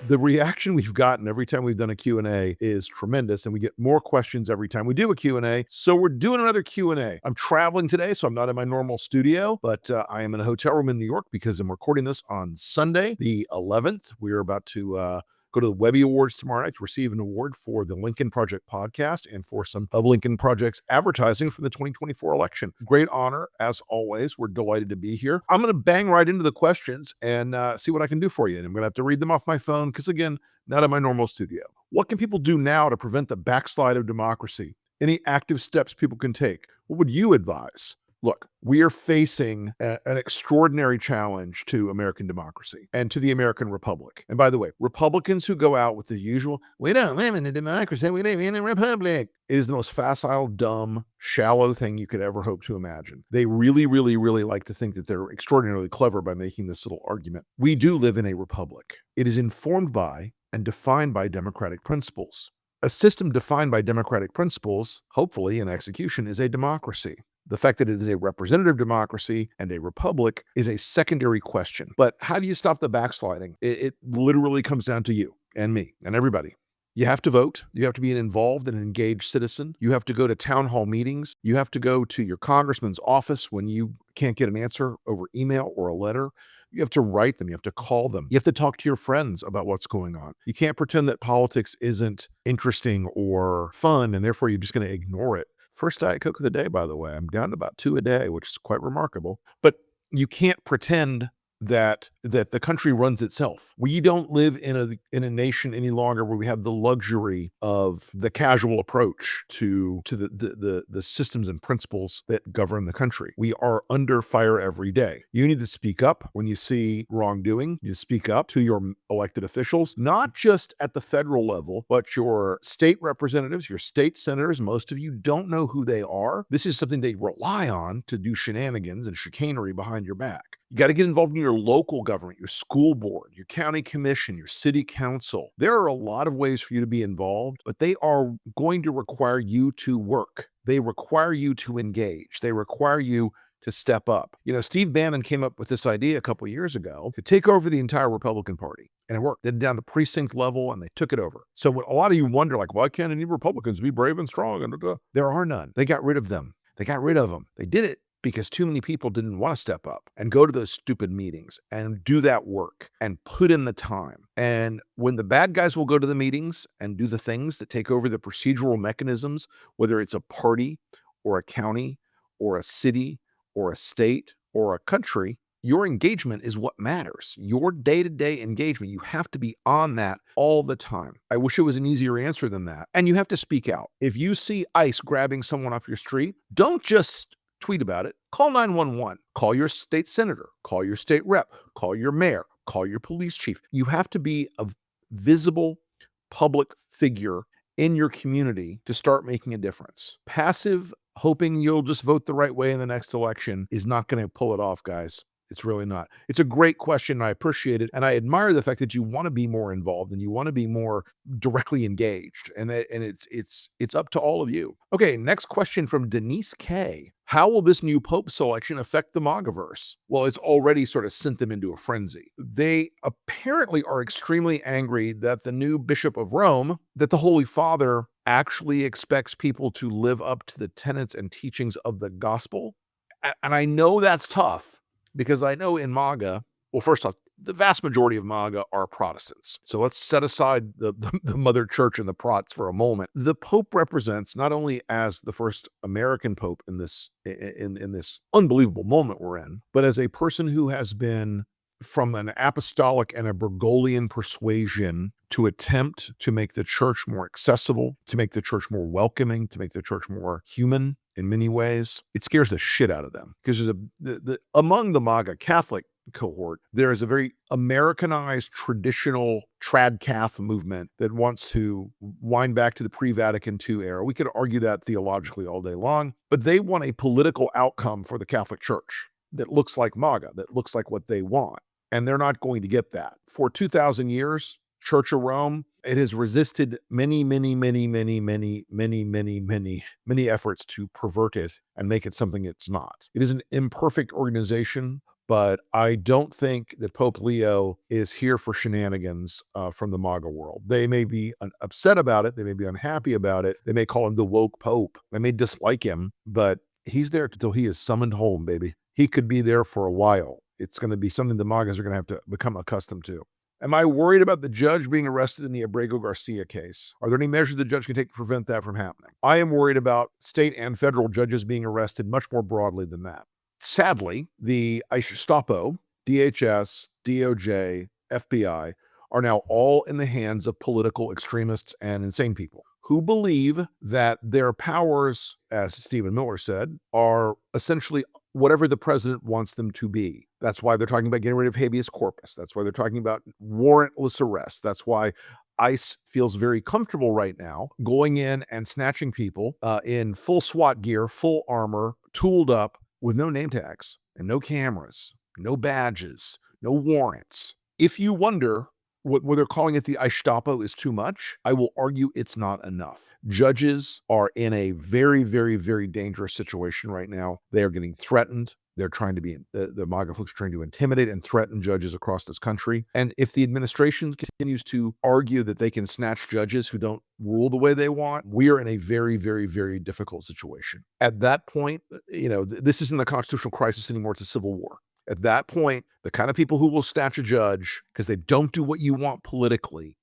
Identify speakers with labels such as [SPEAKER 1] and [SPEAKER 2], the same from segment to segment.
[SPEAKER 1] The reaction we've gotten every time we've done a Q&A is tremendous, and we get more questions every time we do a Q&A. So we're doing another Q&A. I'm traveling today, so I'm not in my normal studio, but I am in a hotel room in New York because I'm recording this on Sunday, the 11th. We're about to go to the Webby Awards tomorrow night to receive an award for the Lincoln Project podcast and for some of Lincoln Project's advertising for the 2024 election. Great honor, as always. We're delighted to be here. I'm going to bang right into the questions and see what I can do for you. And I'm going to have to read them off my phone because, again, not in my normal studio. What can people do now to prevent the backslide of democracy? Any active steps people can take? What would you advise? Look, we are facing an extraordinary challenge to American democracy and to the American Republic. And by the way, Republicans who go out with the usual, we don't live in a democracy, we live in a republic, it is the most facile, dumb, shallow thing you could ever hope to imagine. They really, really, really like to think that they're extraordinarily clever by making this little argument. We do live in a republic. It is informed by and defined by democratic principles. A system defined by democratic principles, hopefully in execution, is a democracy. The fact that it is a representative democracy and a republic is a secondary question. But how do you stop the backsliding? It literally comes down to you and me and everybody. You have to vote. You have to be an involved and engaged citizen. You have to go to town hall meetings. You have to go to your congressman's office when you can't get an answer over email or a letter. You have to write them. You have to call them. You have to talk to your friends about what's going on. You can't pretend that politics isn't interesting or fun, and therefore you're just going to ignore it. First Diet Coke of the day, by the way. I'm down to about 2 a day, which is quite remarkable. But you can't pretend that the country runs itself. We don't live in a nation any longer where we have the luxury of the casual approach to the systems and principles that govern the country. We are under fire every day. You need to speak up when you see wrongdoing. You speak up to your elected officials, not just at the federal level, but your state representatives, your state senators. Most of you don't know who they are. This is something they rely on to do shenanigans and chicanery behind your back. You got to get involved in your local government, your school board, your county commission, your city council. There are a lot of ways for you to be involved, but they are going to require you to work. They require you to engage. They require you to step up. You know, Steve Bannon came up with this idea a couple of years ago to take over the entire Republican Party. And it worked. They did it down the precinct level and they took it over. So what a lot of you wonder, like, why can't any Republicans be brave and strong? There are none. They got rid of them. They got rid of them. They did it because too many people didn't want to step up and go to those stupid meetings and do that work and put in the time. And when the bad guys will go to the meetings and do the things that take over the procedural mechanisms, whether it's a party or a county or a city or a state or a country, your engagement is what matters. Your day-to-day engagement, you have to be on that all the time. I wish it was an easier answer than that. And you have to speak out. If you see ICE grabbing someone off your street, don't just tweet about it. Call 911. Call your state senator. Call your state rep. Call your mayor. Call your police chief. You have to be a visible public figure in your community to start making a difference. Passive, hoping you'll just vote the right way in the next election is not going to pull it off, guys. It's really not. It's a great question. I appreciate it. And I admire the fact that you want to be more involved and you want to be more directly engaged. And it's up to all of you. Okay, next question from Denise K. How will this new Pope selection affect the MAGAverse? Well, it's already sort of sent them into a frenzy. They apparently are extremely angry that the new Bishop of Rome, that the Holy Father actually expects people to live up to the tenets and teachings of the gospel. And I know that's tough. Because I know in MAGA, well, first off, the vast majority of MAGA are Protestants. So let's set aside the mother church and the Prots for a moment. The Pope represents not only as the first American Pope in this unbelievable moment we're in, but as a person who has been from an apostolic and a Bergoglian persuasion to attempt to make the church more accessible, to make the church more welcoming, to make the church more human in many ways. It scares the shit out of them because among the MAGA Catholic cohort, there is a very Americanized, traditional trad-cath movement that wants to wind back to the pre-Vatican II era. We could argue that theologically all day long, but they want a political outcome for the Catholic Church that looks like MAGA, that looks like what they want. And they're not going to get that. For 2,000 years, Church of Rome, it has resisted many efforts to pervert it and make it something it's not. It is an imperfect organization But I don't think that Pope Leo is here for shenanigans from the MAGA world. They may be upset about it. They may be unhappy about it. They may call him the woke Pope. They may dislike him, but he's there until he is summoned home, baby. He could be there for a while. It's going to be something the MAGAs are going to have to become accustomed to. Am I worried about the judge being arrested in the Abrego Garcia case? Are there any measures the judge can take to prevent that from happening? I am worried about state and federal judges being arrested much more broadly than that. Sadly, the Gestapo, DHS, DOJ, FBI are now all in the hands of political extremists and insane people who believe that their powers, as Stephen Miller said, are essentially whatever the president wants them to be. That's why they're talking about getting rid of habeas corpus. That's why they're talking about warrantless arrest. That's why ICE feels very comfortable right now going in and snatching people in full SWAT gear, full armor, tooled up, with no name tags and no cameras, no badges, no warrants. If you wonder what they're calling it the Gestapo is too much, I will argue it's not enough. Judges are in a very, very, very dangerous situation right now. They are getting threatened. They're trying to be, the MAGA folks are trying to intimidate and threaten judges across this country. And if the administration continues to argue that they can snatch judges who don't rule the way they want, we are in a very, very, very difficult situation. At that point, this isn't a constitutional crisis anymore, it's a civil war. At that point, the kind of people who will snatch a judge because they don't do what you want politically,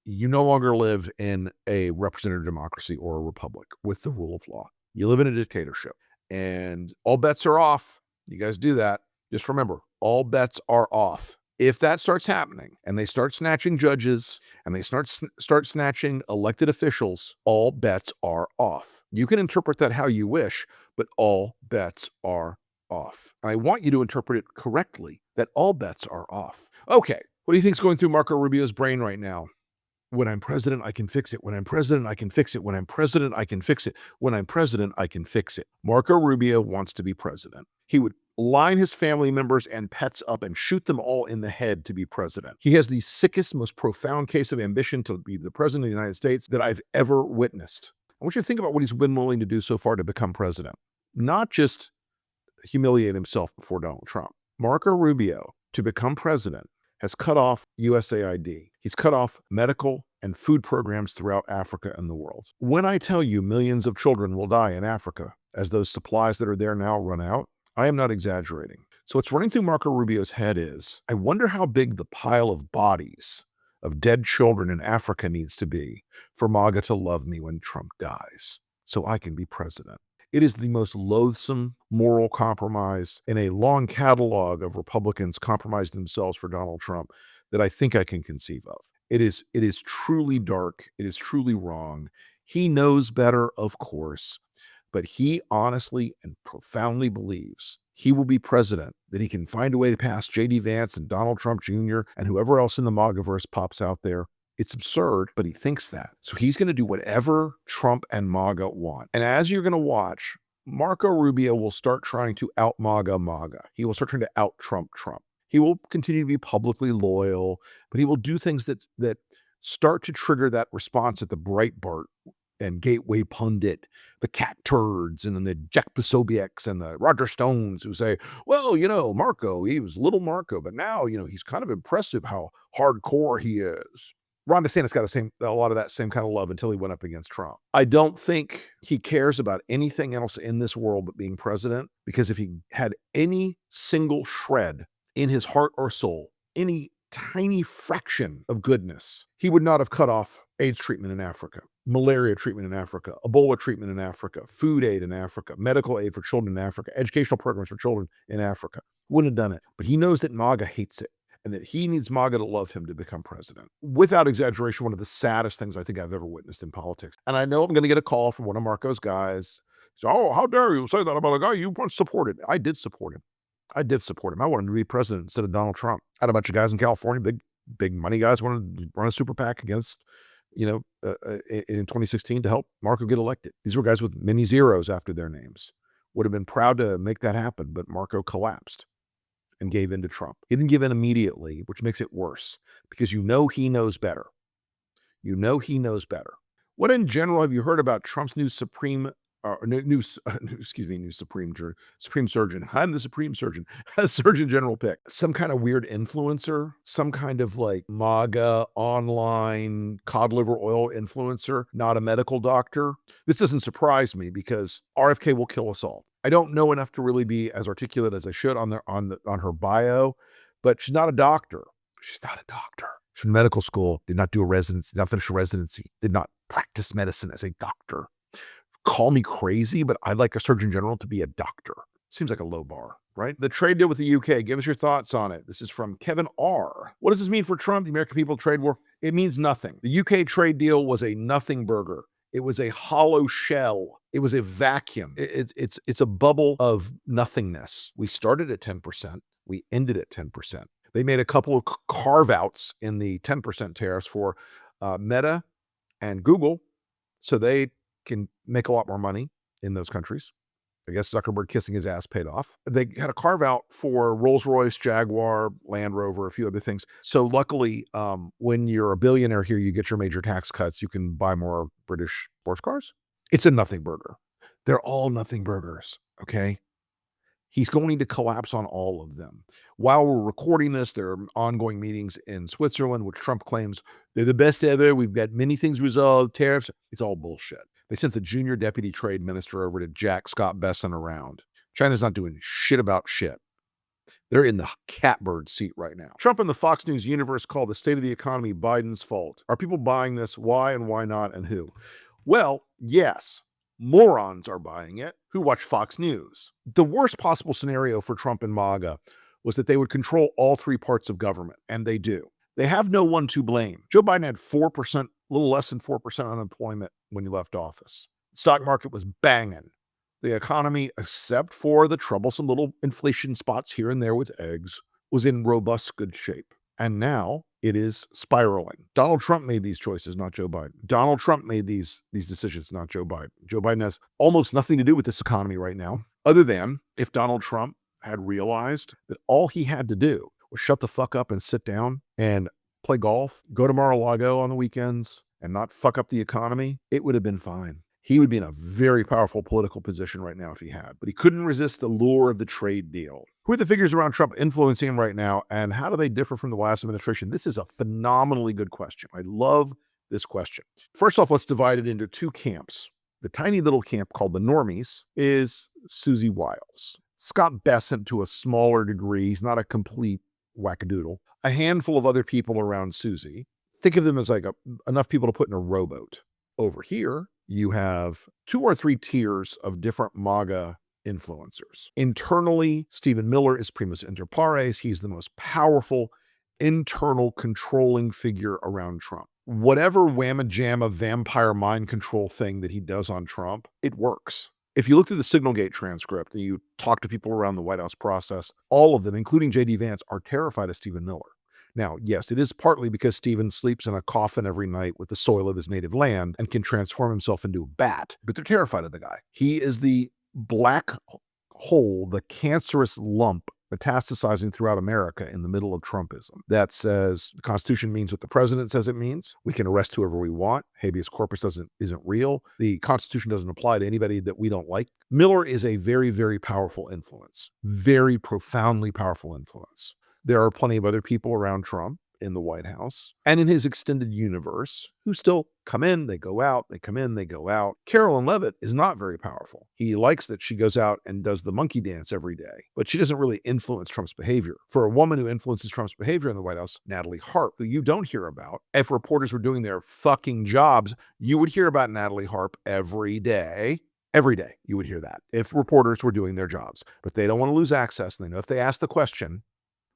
[SPEAKER 1] you no longer live in a representative democracy or a republic with the rule of law. You live in a dictatorship, and all bets are off. You guys do that. Just remember, all bets are off. If that starts happening and they start snatching judges and they start snatching elected officials, all bets are off. You can interpret that how you wish, but all bets are off. I want you to interpret it correctly, that all bets are off. Okay, what do you think's going through Marco Rubio's brain right now? When I'm president, I can fix it. When I'm president, I can fix it. When I'm president, I can fix it. When I'm president, I can fix it. Marco Rubio wants to be president. He would line his family members and pets up and shoot them all in the head to be president. He has the sickest, most profound case of ambition to be the president of the United States that I've ever witnessed. I want you to think about what he's been willing to do so far to become president. Not just humiliate himself before Donald Trump. Marco Rubio, to become president, has cut off USAID. He's cut off medical and food programs throughout Africa and the world. When I tell you millions of children will die in Africa as those supplies that are there now run out, I am not exaggerating. So what's running through Marco Rubio's head is, I wonder how big the pile of bodies of dead children in Africa needs to be for MAGA to love me when Trump dies, so I can be president. It is the most loathsome moral compromise in a long catalog of Republicans compromising themselves for Donald Trump that I think I can conceive of. It is truly dark. It is truly wrong. He knows better, of course, but he honestly and profoundly believes he will be president, that he can find a way to pass J.D. Vance and Donald Trump Jr. and whoever else in the MAGAverse pops out there. It's absurd, but he thinks that. So he's going to do whatever Trump and MAGA want. And as you're going to watch, Marco Rubio will start trying to out-MAGA MAGA. He will start trying to out-Trump Trump. He will continue to be publicly loyal, but he will do things that start to trigger that response at the Breitbart and Gateway Pundit, the cat turds, and then the Jack Posobiec's and the Roger Stones who say, well, Marco, he was little Marco, but now, he's kind of impressive how hardcore he is. Ron DeSantis got a lot of that same kind of love until he went up against Trump. I don't think he cares about anything else in this world but being president, because if he had any single shred in his heart or soul, any tiny fraction of goodness, he would not have cut off AIDS treatment in Africa, malaria treatment in Africa, Ebola treatment in Africa, food aid in Africa, medical aid for children in Africa, educational programs for children in Africa. Wouldn't have done it. But he knows that MAGA hates it, and that he needs MAGA to love him to become president. Without exaggeration, one of the saddest things I think I've ever witnessed in politics. And I know I'm going to get a call from one of Marco's guys. So, oh, how dare you say that about a guy you once supported? I did support him. I wanted him to be president instead of Donald Trump. I had a bunch of guys in California, big money guys, wanted to run a super PAC against, in 2016 to help Marco get elected. These were guys with many zeros after their names. Would have been proud to make that happen, but Marco collapsed and gave in to Trump. He didn't give in immediately, which makes it worse, because he knows better. What in general have you heard about Trump's new Supreme new supreme surgeon. I'm the supreme surgeon. Surgeon General pick. Some kind of weird influencer, some kind of like MAGA online cod liver oil influencer, not a medical doctor. This doesn't surprise me because RFK will kill us all. I don't know enough to really be as articulate as I should on her bio, but she's not a doctor. She's not a doctor. She's from medical school, did not do a residency, did not finish a residency, did not practice medicine as a doctor. Call me crazy, but I'd like a surgeon general to be a doctor. Seems like a low bar, right? The trade deal with the UK. Give us your thoughts on it. This is from Kevin R. What does this mean for Trump, the American people trade war? It means nothing. The UK trade deal was a nothing burger. It was a hollow shell. It was a vacuum. It's a bubble of nothingness. We started at 10%. We ended at 10%. They made a couple of carve-outs in the 10% tariffs for Meta and Google, so they can make a lot more money in those countries. I guess Zuckerberg kissing his ass paid off. They had a carve out for Rolls-Royce, Jaguar, Land Rover, a few other things. So luckily, when you're a billionaire here, you get your major tax cuts. You can buy more British sports cars. It's a nothing burger. They're all nothing burgers, okay? He's going to collapse on all of them. While we're recording this, there are ongoing meetings in Switzerland, which Trump claims they're the best ever. We've got many things resolved, tariffs. It's all bullshit. They sent the junior deputy trade minister over to jack Scott Besson around. China's not doing shit about shit. They're in the catbird seat right now. Trump and the Fox News universe call the state of the economy Biden's fault. Are people buying this? Why and why not and who? Well, yes. Morons are buying it who watch Fox News. The worst possible scenario for Trump and MAGA was that they would control all three parts of government, and they do. They have no one to blame. Joe Biden had 4%, a little less than 4% unemployment when he left office. The stock market was banging. The economy, except for the troublesome little inflation spots here and there with eggs, was in robust good shape. And now it is spiraling. Donald Trump made these choices, not Joe Biden. Donald Trump made these decisions, not Joe Biden. Joe Biden has almost nothing to do with this economy right now, other than if Donald Trump had realized that all he had to do was shut the fuck up and sit down and play golf, go to Mar-a-Lago on the weekends, and not fuck up the economy, it would have been fine. He would be in a very powerful political position right now if he had, but he couldn't resist the lure of the trade deal. Who are the figures around Trump influencing him right now, and how do they differ from the last administration? This is a phenomenally good question. I love this question. First off, let's divide it into two camps. The tiny little camp called the normies is Susie Wiles. Scott Besant to a smaller degree. He's not a complete wackadoodle. A handful of other people around Susie. Think of them as like enough people to put in a rowboat. Over here, you have 2 or 3 tiers of different MAGA influencers. Internally, Stephen Miller is primus inter pares. He's the most powerful internal controlling figure around Trump. Whatever whamma-jamma vampire mind control thing that he does on Trump, it works. If you look through the Signalgate transcript and you talk to people around the White House process, all of them, including J.D. Vance, are terrified of Stephen Miller. Now, yes, it is partly because Stephen sleeps in a coffin every night with the soil of his native land and can transform himself into a bat, but they're terrified of the guy. He is the black hole, the cancerous lump metastasizing throughout America in the middle of Trumpism that says the Constitution means what the president says it means. We can arrest whoever we want. Habeas corpus isn't real. The Constitution doesn't apply to anybody that we don't like. Miller is a very, very powerful influence, very profoundly powerful influence. There are plenty of other people around Trump in the White House and in his extended universe who still come in, they go out, they come in, they go out. Carolyn Leavitt is not very powerful. He likes that she goes out and does the monkey dance every day, but she doesn't really influence Trump's behavior. For a woman who influences Trump's behavior in the White House, Natalie Harp, who you don't hear about, if reporters were doing their fucking jobs, you would hear about Natalie Harp every day. Every day you would hear that if reporters were doing their jobs, but they don't want to lose access. And they know if they ask the question,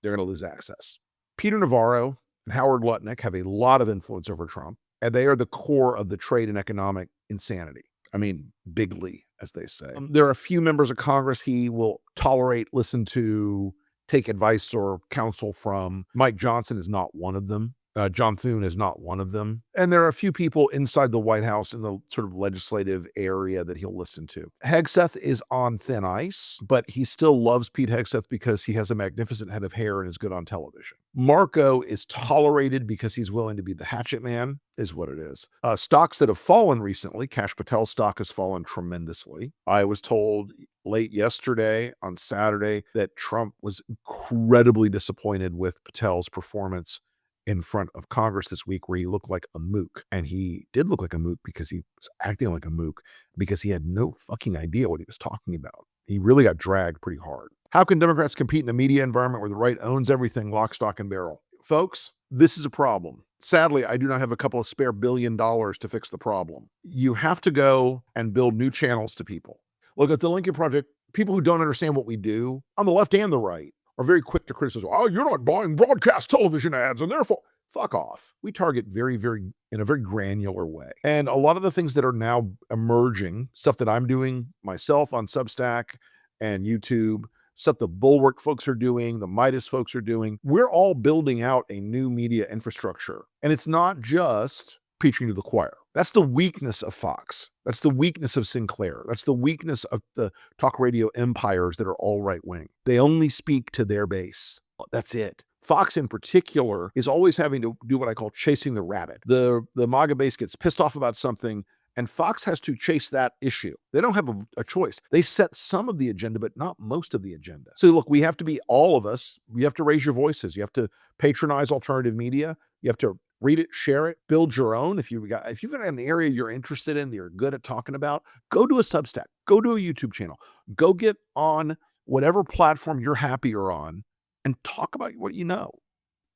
[SPEAKER 1] they're going to lose access. Peter Navarro and Howard Lutnick have a lot of influence over Trump, and they are the core of the trade and economic insanity. I mean, bigly, as they say. There are a few members of Congress he will tolerate, listen to, take advice or counsel from. Mike Johnson is not one of them. John Thune is not one of them. And there are a few people inside the White House in the sort of legislative area that he'll listen to. Hegseth is on thin ice, but he still loves Pete Hegseth because he has a magnificent head of hair and is good on television. Marco is tolerated because he's willing to be the hatchet man, is what it is. Stocks that have fallen recently, Kash Patel's stock has fallen tremendously. I was told late yesterday on Saturday that Trump was incredibly disappointed with Patel's performance in front of Congress this week, where he looked like a mook. And he did look like a mook because he was acting like a mook because he had no fucking idea what he was talking about. He really got dragged pretty hard. How can Democrats compete in a media environment where the right owns everything, lock, stock, and barrel? Folks, this is a problem. Sadly, I do not have a couple of spare $1 billion to fix the problem. You have to go and build new channels to people. Look, at the Lincoln Project, people who don't understand what we do, on the left and the right, are very quick to criticize. Oh, you're not buying broadcast television ads, and therefore, fuck off. We target in a very granular way. And a lot of the things that are now emerging, stuff that I'm doing myself on Substack and YouTube, stuff the Bulwark folks are doing, the Midas folks are doing, we're all building out a new media infrastructure. And it's not just preaching to the choir. That's the weakness of Fox. That's the weakness of Sinclair. That's the weakness of the talk radio empires that are all right-wing. They only speak to their base. That's it. Fox in particular is always having to do what I call chasing the rabbit. The MAGA base gets pissed off about something, and Fox has to chase that issue. They don't have a choice. They set some of the agenda, but not most of the agenda. So look, we have to be, all of us, you have to raise your voices. You have to patronize alternative media. You have to read it, share it, build your own. If you've got an area you're interested in, that you're good at talking about, go to a Substack, go to a YouTube channel, go get on whatever platform you're happier on and talk about what you know.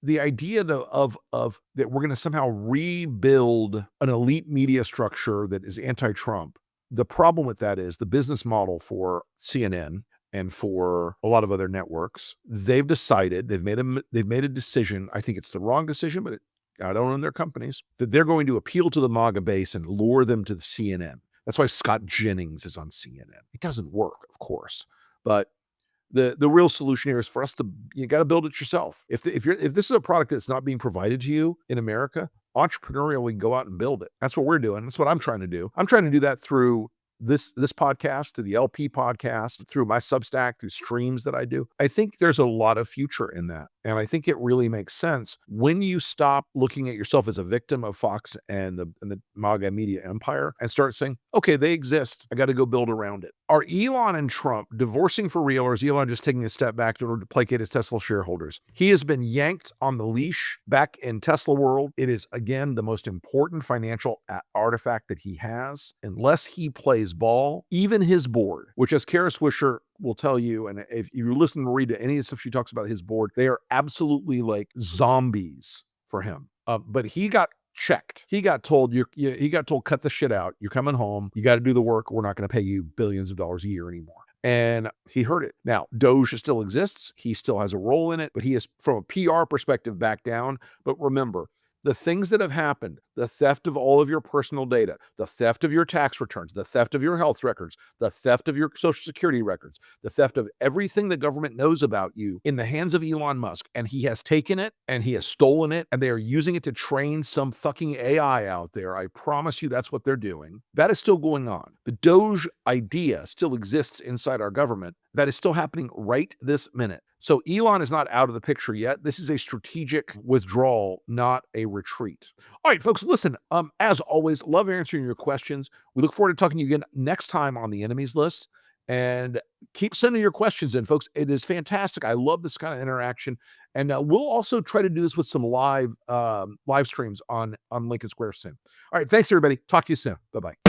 [SPEAKER 1] The idea of that we're going to somehow rebuild an elite media structure that is anti-Trump. The problem with that is the business model for CNN and for a lot of other networks. They've decided, they've made a decision. I think it's the wrong decision, but I don't own their companies, that they're going to appeal to the MAGA base and lure them to the CNN. That's why Scott Jennings is on CNN. It doesn't work, of course, but the real solution here is for us to, you got to build it yourself. If this is a product that's not being provided to you in America, entrepreneurially go out and build it. That's what we're doing. That's what I'm trying to do. I'm trying to do that through this podcast, through the LP podcast, through my Substack, through streams that I do. I think there's a lot of future in that. And I think it really makes sense when you stop looking at yourself as a victim of Fox and the MAGA media empire and start saying, okay, they exist. I got to go build around it. Are Elon and Trump divorcing for real, or is Elon just taking a step back in order to placate his Tesla shareholders? He has been yanked on the leash back in Tesla world. It is, again, the most important financial artifact that he has. Unless he plays ball, even his board, which, as Kara Swisher will tell you, and if you listen to read any of the stuff she talks about his board, they are absolutely like zombies for him. But he got checked. He got told, cut the shit out. You're coming home. You got to do the work. We're not going to pay you billions of dollars a year anymore. And he heard it. Now, Doge still exists. He still has a role in it, but he is, from a PR perspective, back down. But remember, the things that have happened, the theft of all of your personal data, the theft of your tax returns, the theft of your health records, the theft of your social security records, the theft of everything the government knows about you in the hands of Elon Musk. And he has taken it and he has stolen it, and they are using it to train some fucking AI out there. I promise you that's what they're doing. That is still going on. The Doge idea still exists inside our government. That is still happening right this minute. So Elon is not out of the picture yet. This is a strategic withdrawal, not a retreat. All right, folks, listen, as always, love answering your questions. We look forward to talking to you again next time on the enemies list. And keep sending your questions in, folks. It is fantastic. I love this kind of interaction. And we'll also try to do this with some live streams on Lincoln Square soon. All right, thanks, everybody. Talk to you soon. Bye-bye.